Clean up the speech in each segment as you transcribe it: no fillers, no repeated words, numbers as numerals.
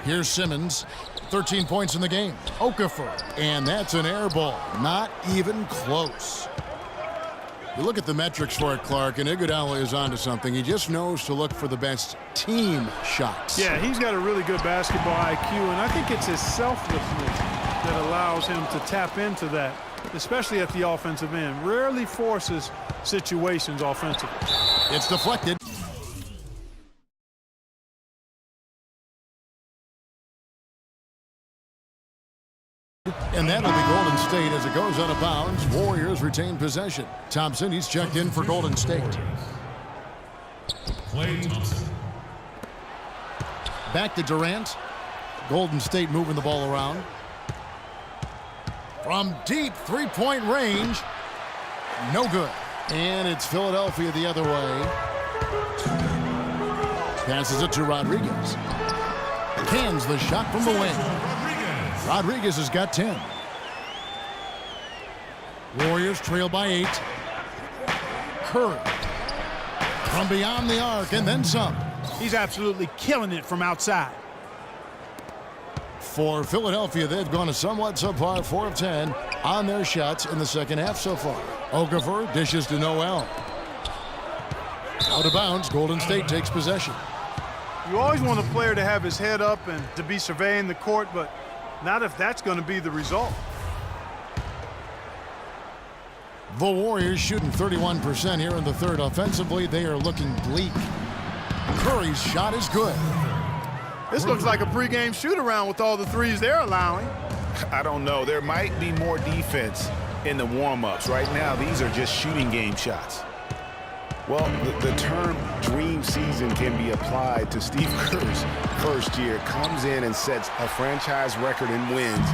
Here's Simmons, 13 points in the game. Okafor, and that's an air ball. Not even close. You look at the metrics for it, Clark, and Iguodala is onto something. He just knows to look for the best team shots. Yeah, he's got a really good basketball IQ, and I think it's his selflessness that allows him to tap into that, especially at the offensive end. Rarely forces situations offensively. It's deflected. And that'll be Golden State as it goes out of bounds. Warriors retain possession. Thompson, he's checked in for Golden State. Klay Thompson. Back to Durant. Golden State moving the ball around. From deep three-point range. No good. And it's Philadelphia the other way. Passes it to Rodriguez. Cans the shot from the wing. Rodriguez has got 10. Warriors trail by 8. Curry from beyond the arc and then some. He's absolutely killing it from outside. For Philadelphia, they've gone a somewhat subpar 4 of 10 on their shots in the second half so far. Okafor dishes to Noel. Out of bounds, Golden State takes possession. You always want a player to have his head up and to be surveying the court, but not if that's going to be the result. The Warriors shooting 31% here in the third. Offensively, they are looking bleak. Curry's shot is good. This looks like a pregame shoot-around with all the threes they're allowing. I don't know. There might be more defense in the warm-ups. Right now, these are just shooting game shots. Well, the term dream season can be applied to Steve Kerr's first year. Comes in and sets a franchise record in wins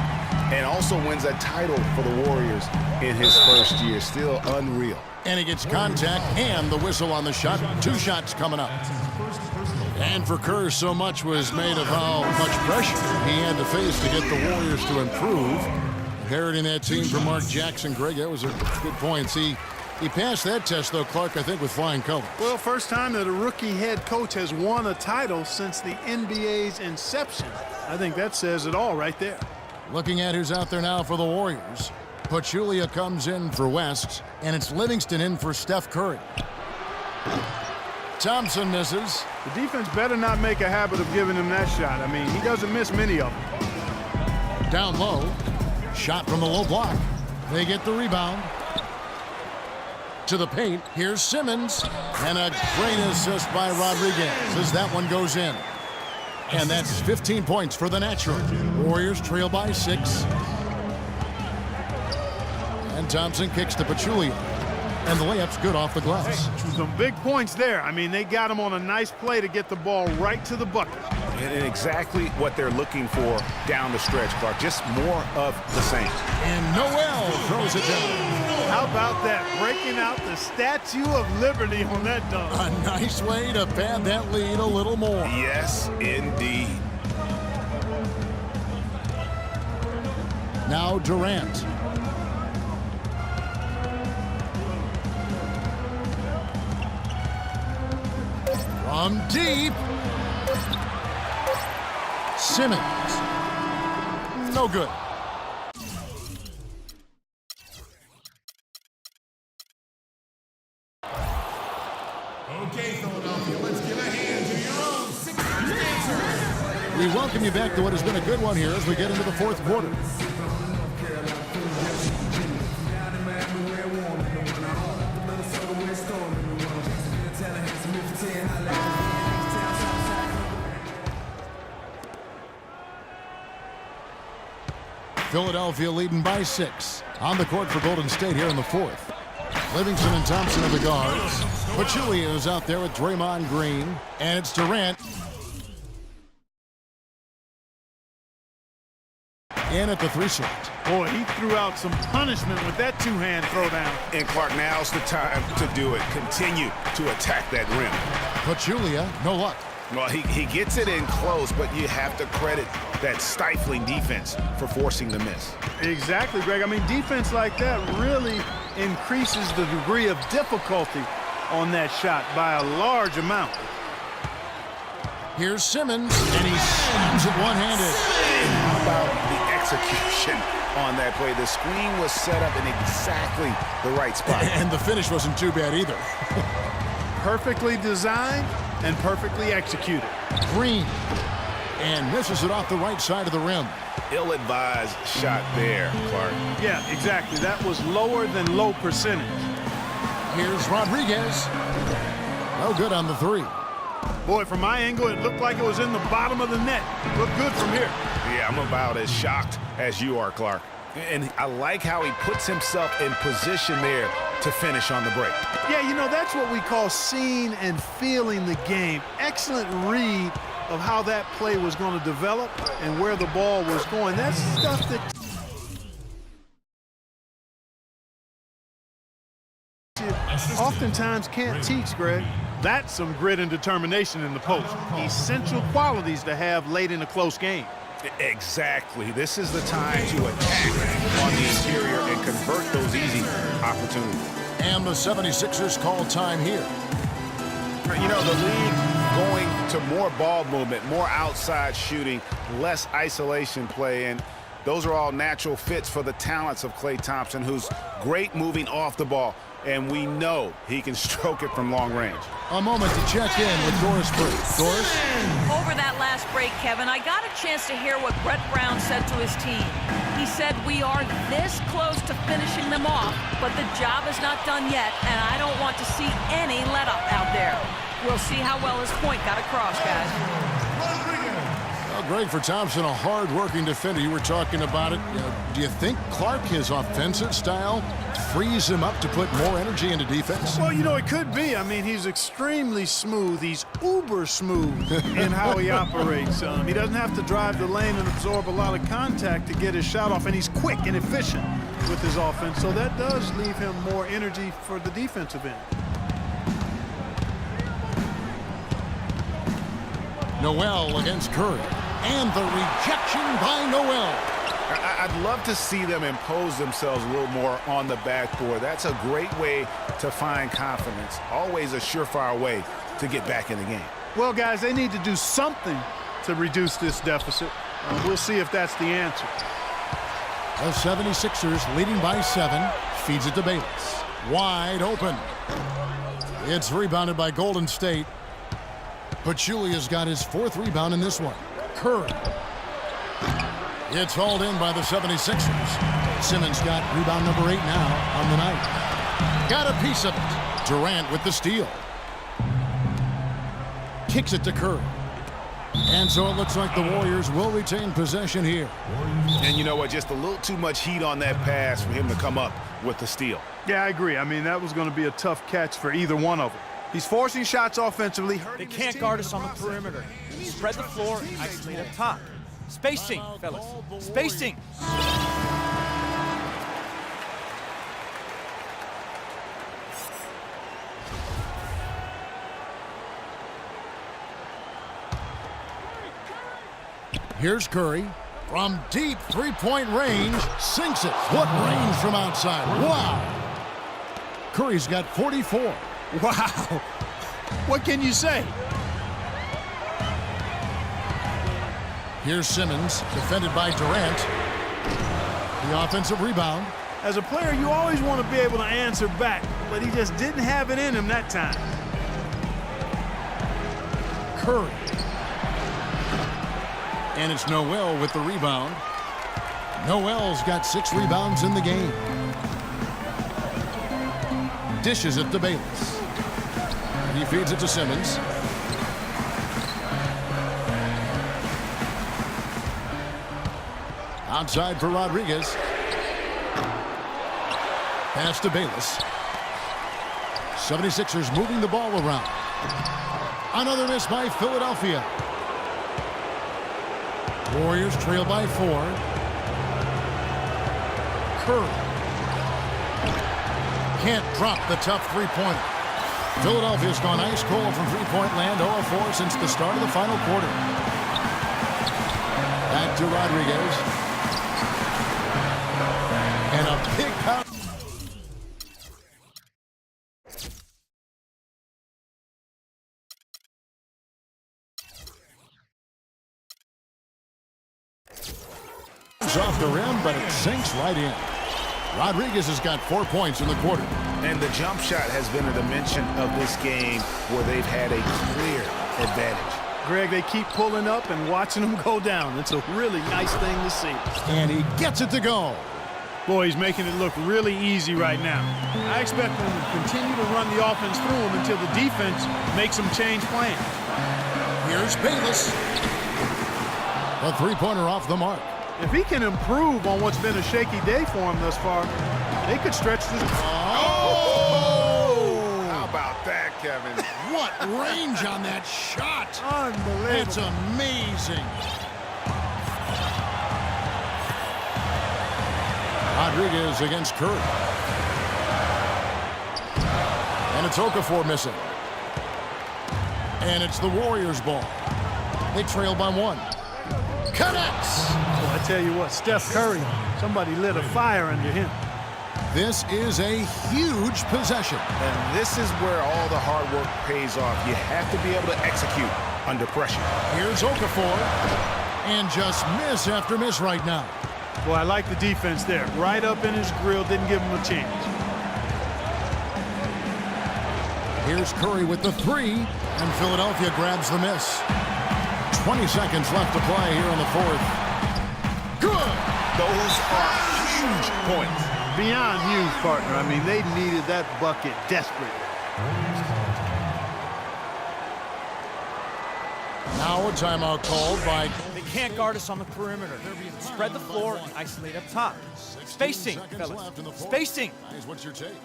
and also wins a title for the Warriors in his first year. Still unreal. And he gets contact and the whistle on the shot. 2 shots coming up. And for Kerr, so much was made of how much pressure he had to face to get the Warriors to improve. Inheriting that team from Mark Jackson. Greg, that was a good point. He passed that test, though, Clark, I think, with flying colors. Well, first time that a rookie head coach has won a title since the NBA's inception. I think that says it all right there. Looking at who's out there now for the Warriors. Pachulia comes in for West, and it's Livingston in for Steph Curry. Thompson misses. The defense better not make a habit of giving him that shot. I mean, he doesn't miss many of them. Down low. Shot from the low block. They get the rebound. To the paint, here's Simmons, and a great assist by Rodriguez as that one goes in. And that's 15 points for the Natural. Warriors trail by 6. And Thompson kicks to Pachulia, and the layup's good off the glass. Some big points there. I mean, they got him on a nice play to get the ball right to the bucket. And exactly what they're looking for down the stretch, Clark. Just more of the same. And Noel throws it down. How about that? Breaking out the Statue of Liberty on that dunk. A nice way to pad that lead a little more. Yes, indeed. Now Durant. From deep. Simmons. No good. Okay, Philadelphia, let's give a hand to your own Sixers dancers. We welcome you back to what has been a good one here as we get into the fourth quarter. Philadelphia leading by 6. On the court for Golden State here in the fourth. Livingston and Thompson are the guards. Pachulia is out there with Draymond Green. And it's Durant. In at the 3 slot. Boy, he threw out some punishment with that 2-hand throwdown. And Clark, now's the time to do it. Continue to attack that rim. Pachulia, no luck. Well, he gets it in close, but you have to credit that stifling defense for forcing the miss. Exactly, Greg. I mean, defense like that really increases the degree of difficulty on that shot by a large amount. Here's Simmons, and he slams it one-handed. How about the execution on that play? The screen was set up in exactly the right spot. And the finish wasn't too bad either. Perfectly designed and perfectly executed. Green. And misses it off the right side of the rim. Ill-advised shot there, Clark. Yeah, exactly. That was lower than low percentage. Here's Rodriguez. No good on the three. Boy, from my angle, it looked like it was in the bottom of the net. Looked good from here. Yeah, I'm about as shocked as you are, Clark. And I like how he puts himself in position there to finish on the break. Yeah, you know, that's what we call seeing and feeling the game. Excellent read of how that play was going to develop and where the ball was going. That's stuff that you oftentimes can't teach, Greg. That's some grit and determination in the post. Essential qualities to have late in a close game. Exactly. This is the time to attack on the interior and convert those easy opportunities. And the 76ers call time here. You know, the league going to more ball movement, more outside shooting, less isolation play, and those are all natural fits for the talents of Klay Thompson, who's great moving off the ball, and we know he can stroke it from long range. A moment to check in with Doris Burke. Doris? Over that last break, Kevin, I got a chance to hear what Brett Brown said to his team. He said, we are this close to finishing them off, but the job is not done yet, and I don't want to see any let-up out there. We'll see how well his point got across, guys. Well, Greg, for Thompson, a hard-working defender. You were talking about it. Do you think Clark, his offensive style, frees him up to put more energy into defense? Well, you know, it could be. I mean, he's extremely smooth. He's uber smooth in how he operates. He doesn't have to drive the lane and absorb a lot of contact to get his shot off, and he's quick and efficient with his offense. So that does leave him more energy for the defensive end. Noel against Curry. And the rejection by Noel. I'd love to see them impose themselves a little more on the backboard. That's a great way to find confidence. Always a surefire way to get back in the game. Well, guys, they need to do something to reduce this deficit. We'll see if that's the answer. The 76ers leading by 7. Feeds it to Bayless. Wide open. It's rebounded by Golden State. Pachulia's got his 4th rebound in this one. Curry. It's hauled in by the 76ers. Simmons got rebound number 8 now on the night. Got a piece of it. Durant with the steal. Kicks it to Curry. And so it looks like the Warriors will retain possession here. And you know what? Just a little too much heat on that pass for him to come up with the steal. Yeah, I agree. I mean, that was going to be a tough catch for either one of them. He's forcing shots offensively. They can't guard us on the perimeter. Spread the floor, isolate up top. Spacing, fellas. Spacing. Here's Curry. From deep three-point range, sinks it. What range from outside. Wow. Curry's got 44. Wow. What can you say? Here's Simmons, defended by Durant. The offensive rebound. As a player, you always want to be able to answer back, but he just didn't have it in him that time. Curry. And it's Noel with the rebound. Noel's got 6 rebounds in the game. Dishes it to Bayless. He feeds it to Simmons. Outside for Rodriguez. Pass to Bayless. 76ers moving the ball around. Another miss by Philadelphia. Warriors trail by 4. Curry. Can't drop the tough three-pointer. Philadelphia's gone ice cold from three-point land, 0-4 since the start of the final quarter. Back to Rodriguez. And a big power. It's off the rim, but it sinks right in. Rodriguez has got 4 points in the quarter. And the jump shot has been a dimension of this game where they've had a clear advantage. Greg, they keep pulling up and watching them go down. It's a really nice thing to see. And he gets it to go. Boy, he's making it look really easy right now. I expect them to continue to run the offense through him until the defense makes them change plans. Here's Bayless. A three-pointer off the mark. If he can improve on what's been a shaky day for him thus far, they could stretch this. Oh! How about that, Kevin? What range on that shot! Unbelievable. It's amazing. Rodriguez against Curry. And it's Okafor missing. And it's the Warriors' ball. They trail by 1. Connects! Well, I tell you what, Steph Curry, somebody lit a fire under him. This is a huge possession. And this is where all the hard work pays off. You have to be able to execute under pressure. Here's Okafor. And just miss after miss right now. Well, I like the defense there. Right up in his grill, didn't give him a chance. Here's Curry with the 3, and Philadelphia grabs the miss. 20 seconds left to play here in the fourth. Good! Those are huge points. Beyond huge, partner. I mean, they needed that bucket desperately. Now a timeout called by... They can't guard us on the perimeter. Spread the floor and isolate up top. Spacing, fellas. Spacing. What's your take?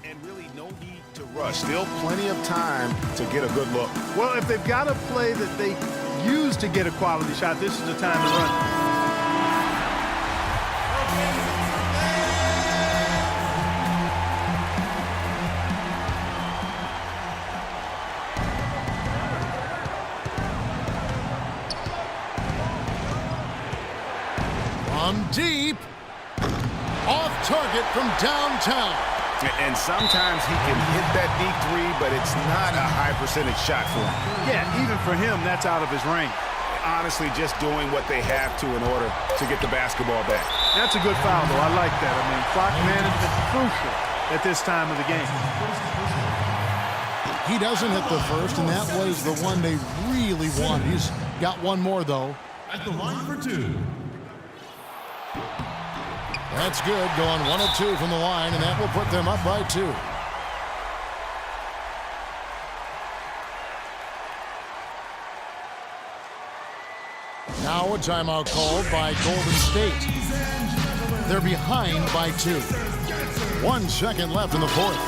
And really no need to rush. Still plenty of time to get a good look. Well, if they've got a play that they use to get a quality shot, this is the time to run. From deep. Off target from downtown. And sometimes he can hit that deep 3, but it's not a high percentage shot for him. Yeah, even for him, that's out of his range. Honestly, just doing what they have to in order to get the basketball back. That's a good foul, though. I like that. I mean, clock management is crucial at this time of the game. He doesn't hit the first, and that was the one they really wanted. He's got one more, though. At the line for 2. That's good, going 1 of 2 from the line, and that will put them up by 2. Now a timeout called by Golden State. They're behind by 2. 1 second left in the fourth.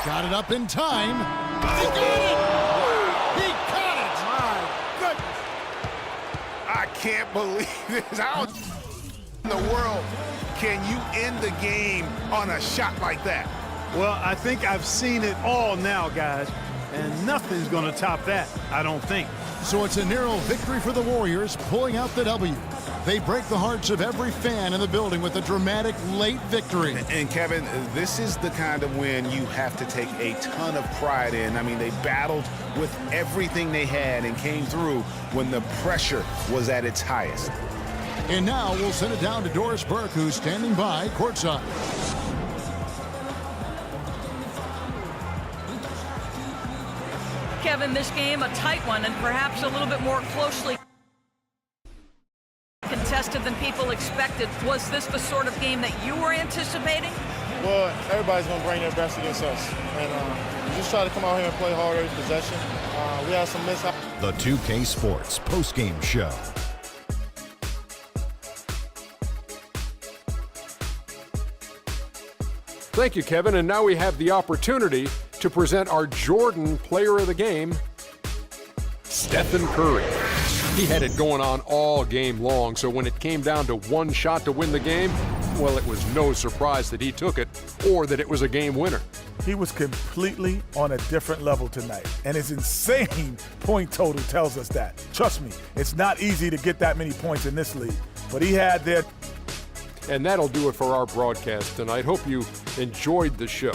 Got it up in time. He got it! He got it! My goodness. I can't believe this. How in the world can you end the game on a shot like that? Well, I think I've seen it all now, guys, and nothing's going to top that, I don't think. So it's a narrow victory for the Warriors, pulling out the W. They break the hearts of every fan in the building with a dramatic late victory. And Kevin, this is the kind of win you have to take a ton of pride in. I mean, they battled with everything they had and came through when the pressure was at its highest. And now we'll send it down to Doris Burke, who's standing by courtside. Kevin, this game a tight one and perhaps a little bit more closely contested than people expected. Was this the sort of game that you were anticipating? Well, everybody's going to bring their best against us. And we just try to come out here and play hard every possession. We had some mishaps. The 2K Sports postgame show. Thank you, Kevin. And now we have the opportunity to present our Jordan Player of the Game, Stephen Curry. He had it going on all game long, so when it came down to one shot to win the game, well, it was no surprise that he took it or that it was a game winner. He was completely on a different level tonight, and his insane point total tells us that. Trust me, it's not easy to get that many points in this league, but he had that. And that'll do it for our broadcast tonight. Hope you enjoyed the show.